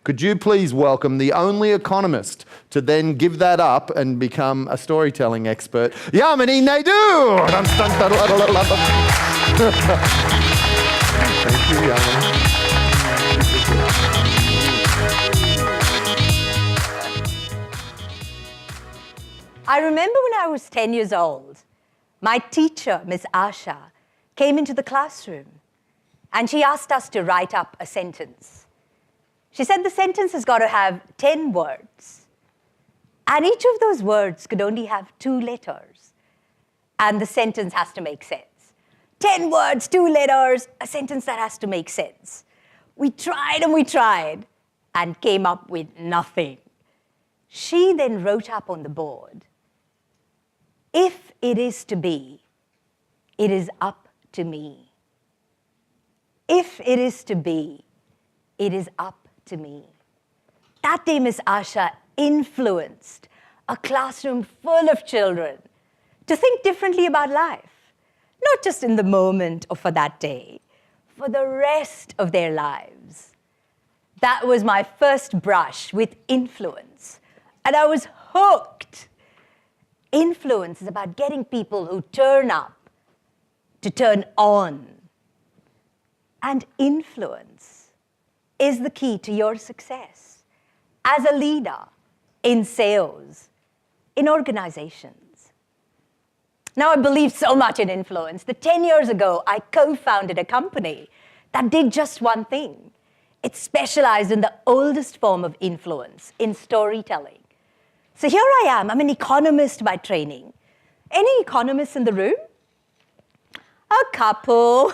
Could you please welcome the only economist to then give that up and become a storytelling expert, Yamini Naidu! Thank you, Yamini. I remember when I was 10 years old, my teacher, Miss Asha, came into the classroom and she asked us to write up a sentence. She said the sentence has got to have 10 words, and each of those words could only have 2 letters, and the sentence has to make sense. 10 words, 2 letters, a sentence that has to make sense. We tried and came up with nothing. She then wrote up on the board, "If it is to be, it is up to me. If it is to be, it is up to me." That day, Miss Asha influenced a classroom full of children to think differently about life, not just in the moment or for that day, for the rest of their lives. That was my first brush with influence, and I was hooked. Influence is about getting people who turn up to turn on. And influence is the key to your success as a leader, in sales, in organizations. Now, I believe so much in influence that 10 years ago, I co-founded a company that did just one thing. It specialized in the oldest form of influence, in storytelling. So here I am. I'm an economist by training. Any economists in the room? A couple.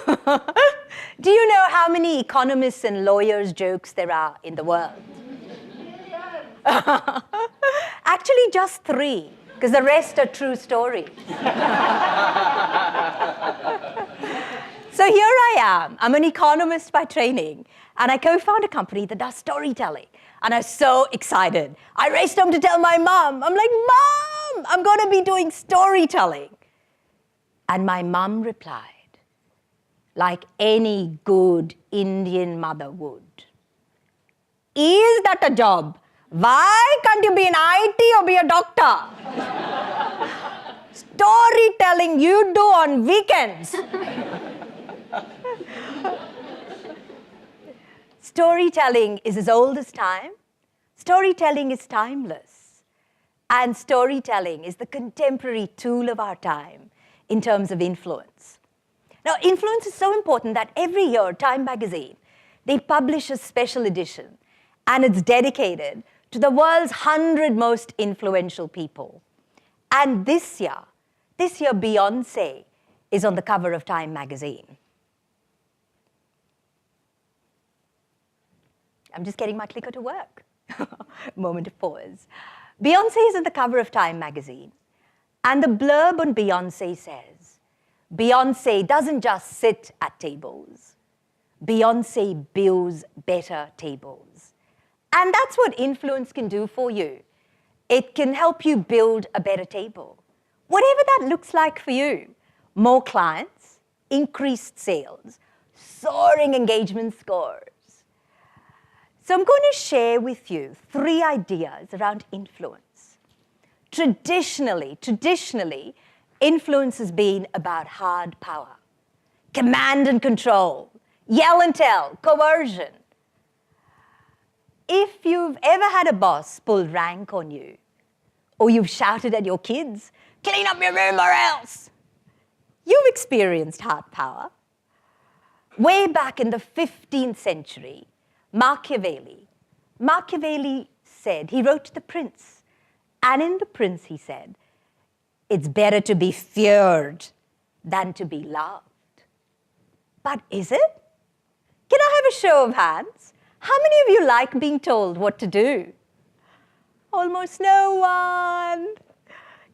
Do you know how many economists and lawyers jokes there are in the world? Actually, just 3, because the rest are true stories. So here I am. I'm an economist by training, and I co-found a company that does storytelling. And I was so excited. I raced home to tell my mom. I'm like, "Mom, I'm going to be doing storytelling." And my mom replied, like any good Indian mother would, "Is that a job? Why can't you be an IT or be a doctor? Storytelling you do on weekends." Storytelling is as old as time. Storytelling is timeless. And storytelling is the contemporary tool of our time in terms of influence. Now, influence is so important that every year, Time magazine, they publish a special edition, and it's dedicated to the world's 100 most influential people. And this year, Beyoncé is on the cover of Time magazine. I'm just getting my clicker to work. Moment of pause. Beyoncé is on the cover of Time magazine. And the blurb on Beyoncé says, "Beyoncé doesn't just sit at tables. Beyoncé builds better tables." And that's what influence can do for you. It can help you build a better table. Whatever that looks like for you. More clients, increased sales, soaring engagement scores. So I'm going to share with you 3 ideas around influence. Traditionally, influence has been about hard power, command and control, yell and tell, coercion. If you've ever had a boss pull rank on you, or you've shouted at your kids, "Clean up your room or else," you've experienced hard power. Way back in the 15th century, Machiavelli said, he wrote The Prince, and in The Prince he said, "It's better to be feared than to be loved." But is it? Can I have a show of hands? How many of you like being told what to do? Almost no one.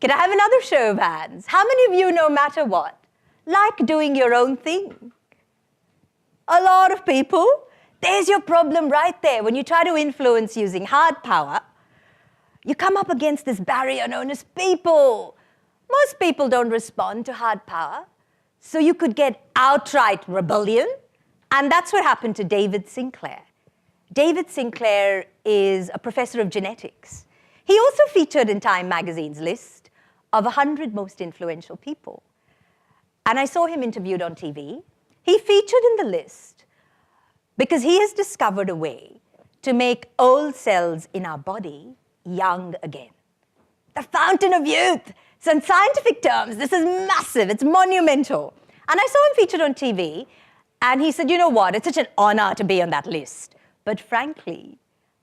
Can I have another show of hands? How many of you, no matter what, like doing your own thing? A lot of people. There's your problem right there. When you try to influence using hard power, you come up against this barrier known as people. Most people don't respond to hard power. So you could get outright rebellion. And that's what happened to David Sinclair. David Sinclair is a professor of genetics. He also featured in Time magazine's list of 100 most influential people. And I saw him interviewed on TV. He featured in the list because he has discovered a way to make old cells in our body young again. The fountain of youth. So in scientific terms, this is massive, it's monumental. And I saw him featured on TV, and he said, you know what, it's such an honor to be on that list. But frankly,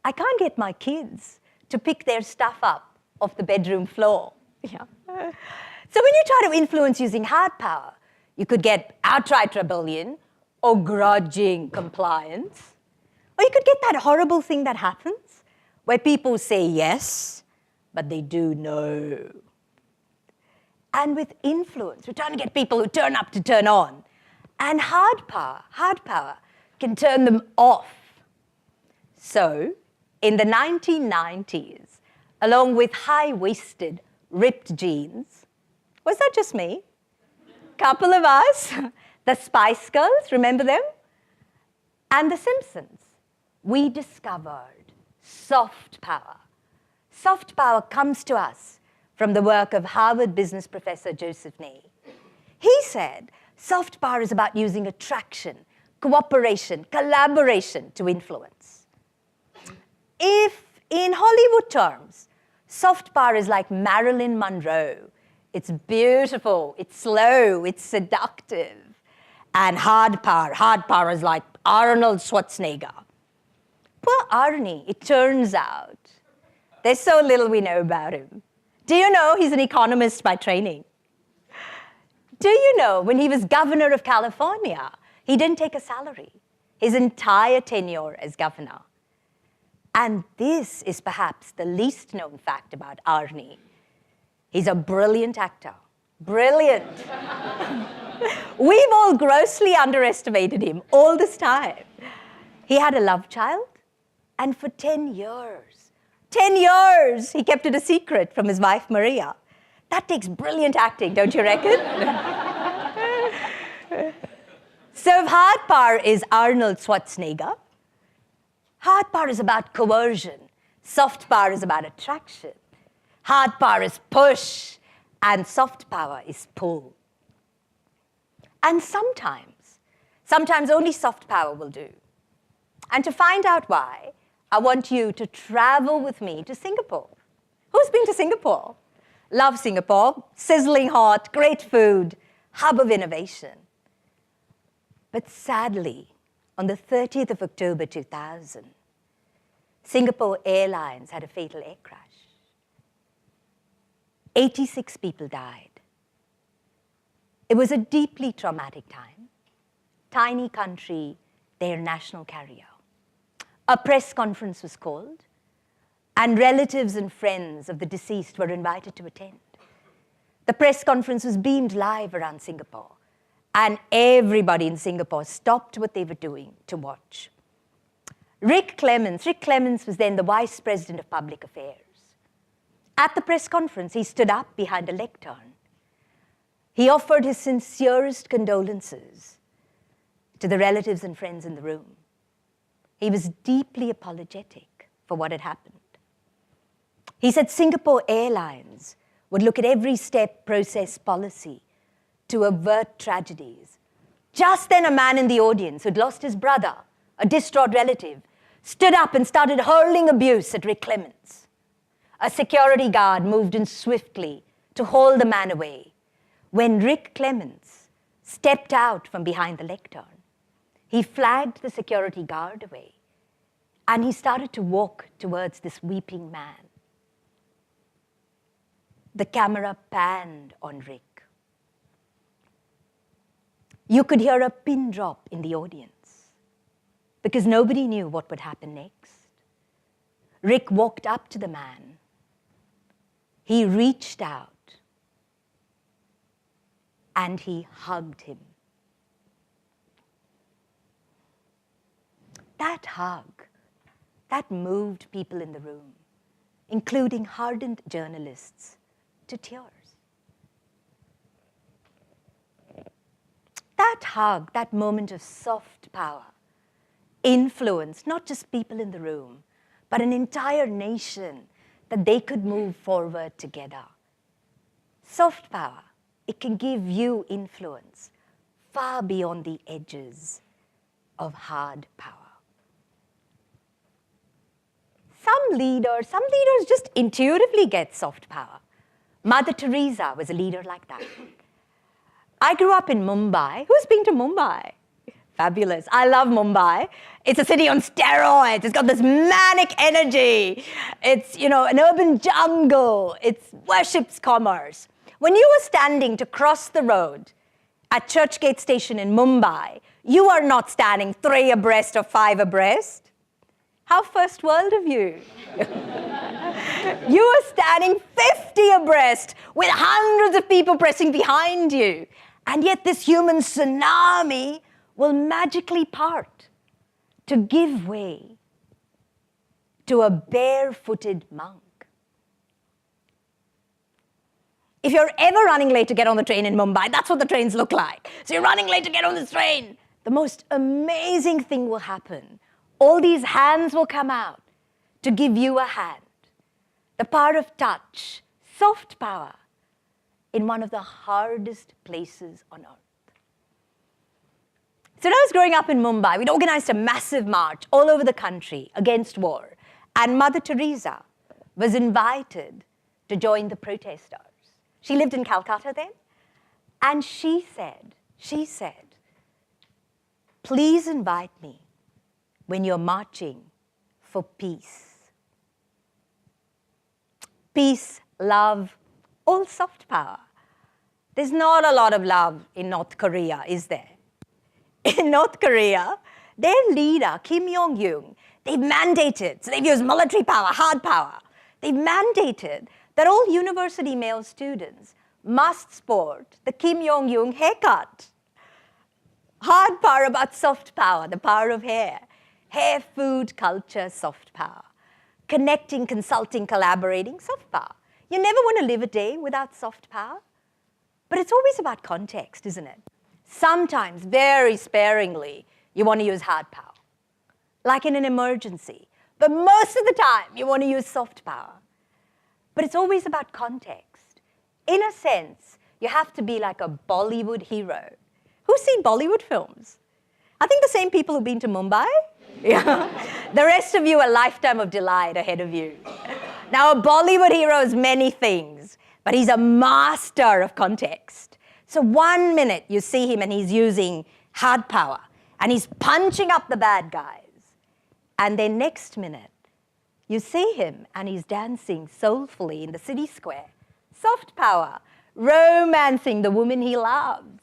I can't get my kids to pick their stuff up off the bedroom floor. Yeah. So when you try to influence using hard power, you could get outright rebellion or grudging compliance. Or you could get that horrible thing that happens where people say yes, but they do no. And with influence, we're trying to get people who turn up to turn on. And hard power can turn them off. So in the 1990s, along with high-waisted, ripped jeans, was that just me? Couple of us, the Spice Girls, remember them? And the Simpsons, we discovered soft power. Soft power comes to us from the work of Harvard business professor Joseph Nye. He said soft power is about using attraction, cooperation, collaboration to influence. If in Hollywood terms, soft power is like Marilyn Monroe, it's beautiful, it's slow, it's seductive. And hard power is like Arnold Schwarzenegger. Poor Arnie, it turns out, there's so little we know about him. Do you know he's an economist by training? Do you know when he was governor of California, he didn't take a salary his entire tenure as governor? And this is perhaps the least known fact about Arnie. He's a brilliant actor. Brilliant. We've all grossly underestimated him all this time. He had a love child, and for 10 years, he kept it a secret from his wife, Maria. That takes brilliant acting, don't you reckon? So if hard power is Arnold Schwarzenegger, hard power is about coercion. Soft power is about attraction. Hard power is push, and soft power is pull. And sometimes only soft power will do. And to find out why, I want you to travel with me to Singapore. Who's been to Singapore? Love Singapore, sizzling hot, great food, hub of innovation. But sadly, on the 30th of October 2000, Singapore Airlines had a fatal air crash. 86 people died. It was a deeply traumatic time. Tiny country, their national carrier. A press conference was called, and relatives and friends of the deceased were invited to attend. The press conference was beamed live around Singapore, and everybody in Singapore stopped what they were doing to watch. Rick Clements was then the Vice President of Public Affairs. At the press conference, he stood up behind a lectern. He offered his sincerest condolences to the relatives and friends in the room. He was deeply apologetic for what had happened. He said Singapore Airlines would look at every step, process, policy to avert tragedies. Just then, a man in the audience who'd lost his brother, a distraught relative, stood up and started hurling abuse at Rick Clements. A security guard moved in swiftly to haul the man away. When Rick Clements stepped out from behind the lectern, he flagged the security guard away, and he started to walk towards this weeping man. The camera panned on Rick. You could hear a pin drop in the audience because nobody knew what would happen next. Rick walked up to the man. He reached out and he hugged him. That hug, that moved people in the room, including hardened journalists, to tears. That hug, that moment of soft power, influence not just people in the room, but an entire nation that they could move forward together. Soft power, it can give you influence far beyond the edges of hard power. Some leaders just intuitively get soft power. Mother Teresa was a leader like that. I grew up in Mumbai. Who's been to Mumbai? Fabulous. I love Mumbai. It's a city on steroids. It's got this manic energy. It's, an urban jungle. It worships commerce. When you were standing to cross the road at Churchgate Station in Mumbai, you are not standing 3 abreast or 5 abreast. How first world of you? You are standing 50 abreast with hundreds of people pressing behind you. And yet this human tsunami will magically part to give way to a barefooted monk. If you're ever running late to get on the train in Mumbai, that's what the trains look like. So you're running late to get on this train. The most amazing thing will happen. All these hands will come out to give you a hand. The power of touch, soft power, in one of the hardest places on earth. So when I was growing up in Mumbai, we'd organized a massive march all over the country against war. And Mother Teresa was invited to join the protesters. She lived in Calcutta then. And she said, please invite me when you're marching for peace. Peace, love, all soft power. There's not a lot of love in North Korea, is there? In North Korea, their leader, Kim Jong-un, they've mandated, so they've used military power, hard power. They've mandated that all university male students must sport the Kim Jong-un haircut. Hard power about soft power, the power of hair. Hair, food, culture, soft power. Connecting, consulting, collaborating, soft power. You never want to live a day without soft power. But it's always about context, isn't it? Sometimes, very sparingly, you want to use hard power, like in an emergency. But most of the time, you want to use soft power. But it's always about context. In a sense, you have to be like a Bollywood hero. Who's seen Bollywood films? I think the same people who've been to Mumbai. Yeah. The rest of you, a lifetime of delight ahead of you. Now, a Bollywood hero is many things, but he's a master of context. So 1 minute you see him and he's using hard power, and he's punching up the bad guys. And then next minute, you see him and he's dancing soulfully in the city square. Soft power, romancing the woman he loves.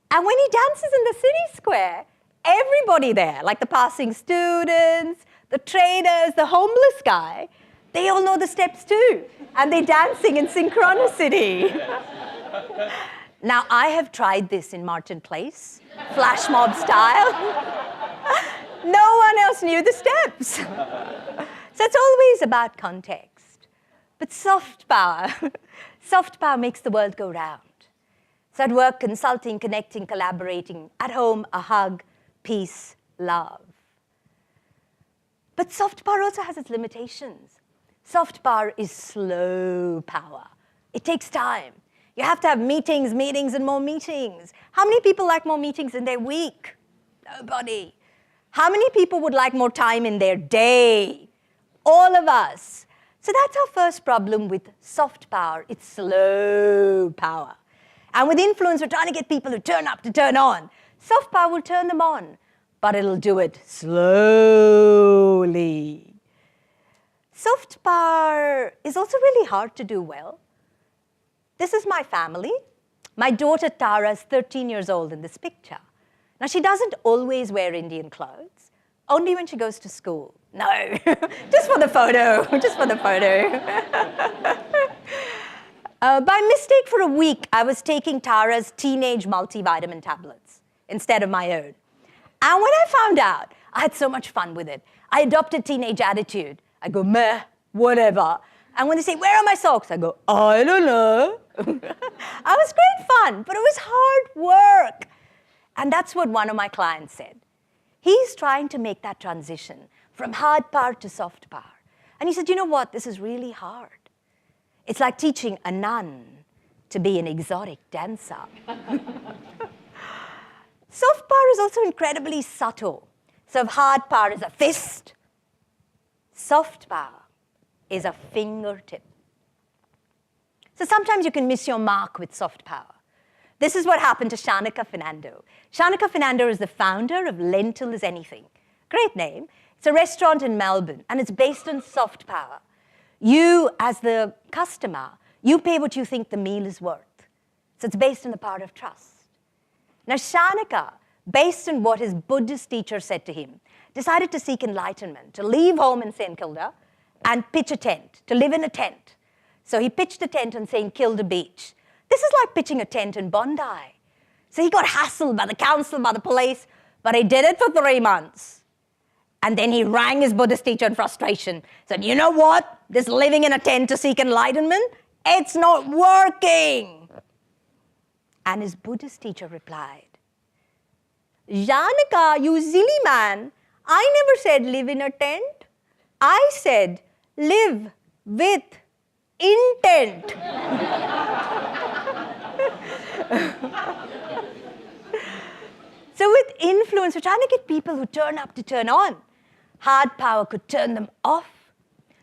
And when he dances in the city square, everybody there, like the passing students, the traders, the homeless guy, they all know the steps too. And they're dancing in synchronicity. Now, I have tried this in Martin Place, flash mob style. No one else knew the steps. So it's always about context. But soft power makes the world go round. So at work, consulting, connecting, collaborating. At home, a hug, peace, love. But soft power also has its limitations. Soft power is slow power. It takes time. You have to have meetings, and more meetings. How many people like more meetings in their week? Nobody. How many people would like more time in their day? All of us. So that's our first problem with soft power. It's slow power. And with influence, we're trying to get people to turn up, to turn on. Soft power will turn them on, but it'll do it slowly. Soft power is also really hard to do well. This is my family. My daughter Tara is 13 years old in this picture. Now, she doesn't always wear Indian clothes, only when she goes to school. No, just for the photo, just for the photo. By mistake for a week, I was taking Tara's teenage multivitamin tablets instead of my own. And when I found out, I had so much fun with it. I adopted teenage attitude. I go, meh, whatever. And when they say, where are my socks? I go, I don't know. I was great fun, but it was hard work. And that's what one of my clients said. He's trying to make that transition from hard power to soft power. And he said, you know what, this is really hard. It's like teaching a nun to be an exotic dancer. Soft power is also incredibly subtle. So if hard power is a fist, soft power is a fingertip. So sometimes you can miss your mark with soft power. This is what happened to Shanika Fernando. Shanika Fernando is the founder of Lentil is Anything. Great name. It's a restaurant in Melbourne, and it's based on soft power. You, as the customer, you pay what you think the meal is worth. So it's based on the power of trust. Now, Shanika, based on what his Buddhist teacher said to him, decided to seek enlightenment, to leave home in St. Kilda and pitch a tent, to live in a tent. So he pitched a tent on St. Kilda Beach. This is like pitching a tent in Bondi. So he got hassled by the council, by the police, but he did it for 3 months. And then he rang his Buddhist teacher in frustration, said, you know what? This living in a tent to seek enlightenment, it's not working. And his Buddhist teacher replied, Janika, you silly man, I never said live in a tent. I said live with intent. So with influence, we're trying to get people who turn up to turn on. Hard power could turn them off.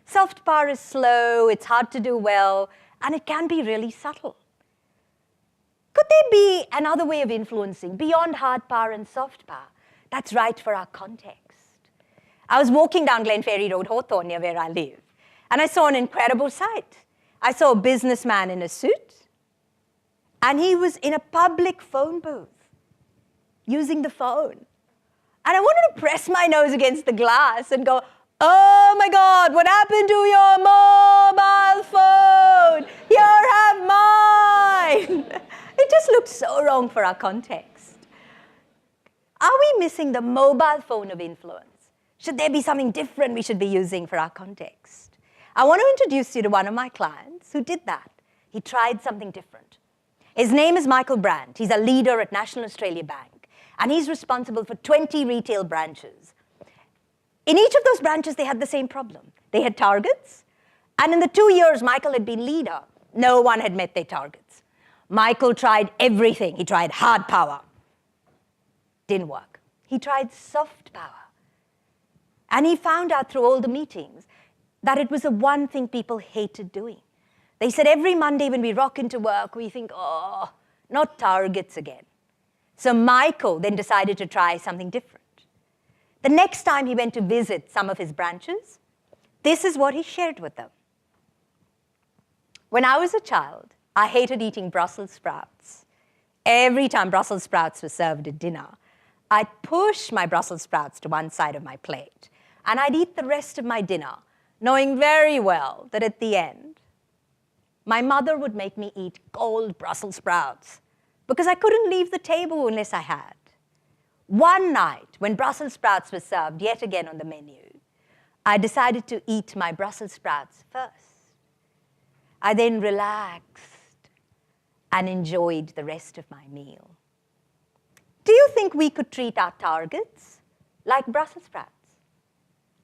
Soft power is slow, it's hard to do well, and it can be really subtle. Could there be another way of influencing beyond hard power and soft power that's right for our context? I was walking down Glenferrie Road, Hawthorne, near where I live, and I saw an incredible sight. I saw a businessman in a suit, and he was in a public phone booth using the phone. And I wanted to press my nose against the glass and go, oh my God, what happened to your mobile phone? Here, have mine. It just looked so wrong for our context. Are we missing the mobile phone of influence? Should there be something different we should be using for our context? I want to introduce you to one of my clients who did that. He tried something different. His name is Michael Brandt. He's a leader at National Australia Bank, and he's responsible for 20 retail branches. In each of those branches, they had the same problem. They had targets, and in the 2 years Michael had been leader, no one had met their targets. Michael tried everything. He tried hard power. Didn't work. He tried soft power. And he found out through all the meetings that it was the one thing people hated doing. They said every Monday when we rock into work, we think, oh, not targets again. So Michael then decided to try something different. The next time he went to visit some of his branches, this is what he shared with them. When I was a child, I hated eating Brussels sprouts. Every time Brussels sprouts were served at dinner, I'd push my Brussels sprouts to one side of my plate, and I'd eat the rest of my dinner, knowing very well that at the end, my mother would make me eat cold Brussels sprouts because I couldn't leave the table unless I had. One night, when Brussels sprouts were served yet again on the menu, I decided to eat my Brussels sprouts first. I then relaxed and enjoyed the rest of my meal. Do you think we could treat our targets like Brussels sprouts?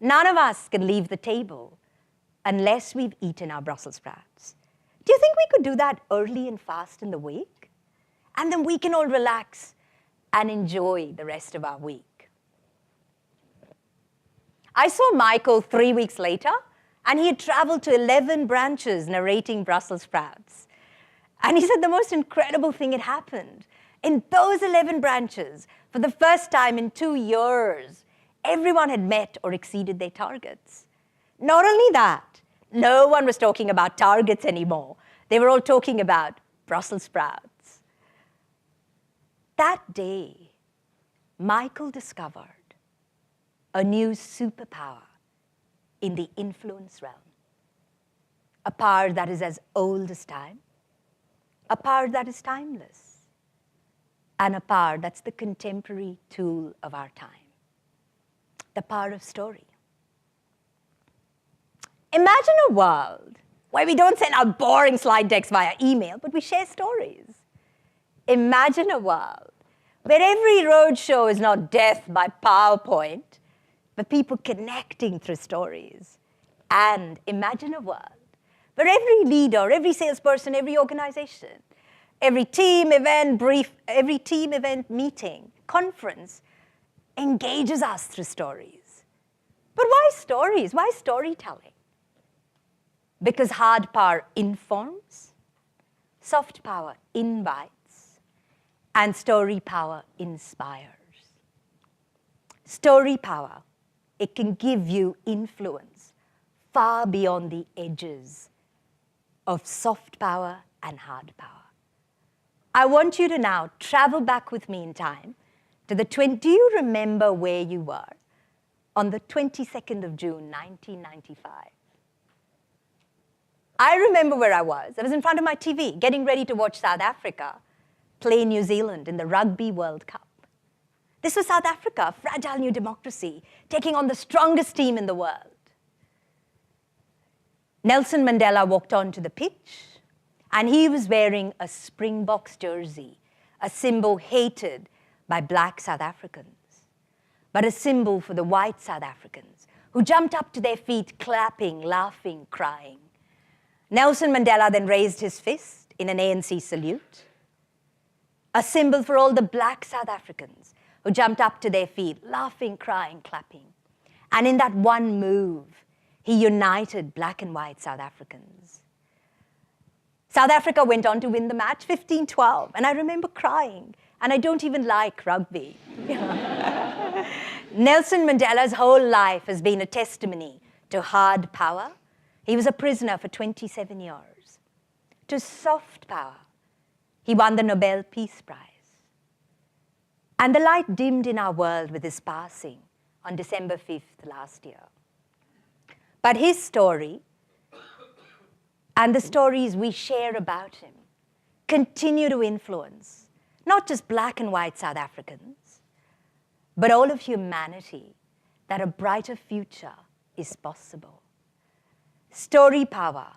None of us can leave the table unless we've eaten our Brussels sprouts. Do you think we could do that early and fast in the week? And then we can all relax and enjoy the rest of our week. I saw Michael 3 weeks later, and he had traveled to 11 branches narrating Brussels sprouts. And he said the most incredible thing had happened. In those 11 branches, for the first time in 2 years, everyone had met or exceeded their targets. Not only that, no one was talking about targets anymore. They were all talking about Brussels sprouts. That day, Michael discovered a new superpower in the influence realm. A power that is as old as time, a power that is timeless, and a power that's the contemporary tool of our time. The power of story. Imagine a world where we don't send out boring slide decks via email, but we share stories. Imagine a world where every roadshow is not death by PowerPoint, but people connecting through stories. And imagine a world where every leader, every salesperson, every organization, every team event brief, every team event meeting, conference, engages us through stories. But why stories? Why storytelling? Because hard power informs, soft power invites, and story power inspires. Story power, it can give you influence far beyond the edges of soft power and hard power. I want you to now travel back with me in time to do you remember where you were on the 22nd of June, 1995? I remember where I was. I was in front of my TV, getting ready to watch South Africa play New Zealand in the Rugby World Cup. This was South Africa, a fragile new democracy, taking on the strongest team in the world. Nelson Mandela walked onto the pitch, and he was wearing a Springboks jersey, a symbol hated by black South Africans, but a symbol for the white South Africans who jumped up to their feet, clapping, laughing, crying. Nelson Mandela then raised his fist in an ANC salute, a symbol for all the black South Africans who jumped up to their feet, laughing, crying, clapping. And in that one move, he united black and white South Africans. South Africa went on to win the match 15-12, and I remember crying, and I don't even like rugby. Nelson Mandela's whole life has been a testimony to hard power. He was a prisoner for 27 years. To soft power, he won the Nobel Peace Prize. And the light dimmed in our world with his passing on December 5th last year. But his story and the stories we share about him continue to influence not just black and white South Africans, but all of humanity, that a brighter future is possible. Story power,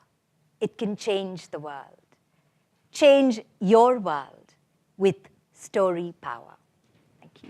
it can change the world. Change your world with story power. Thank you.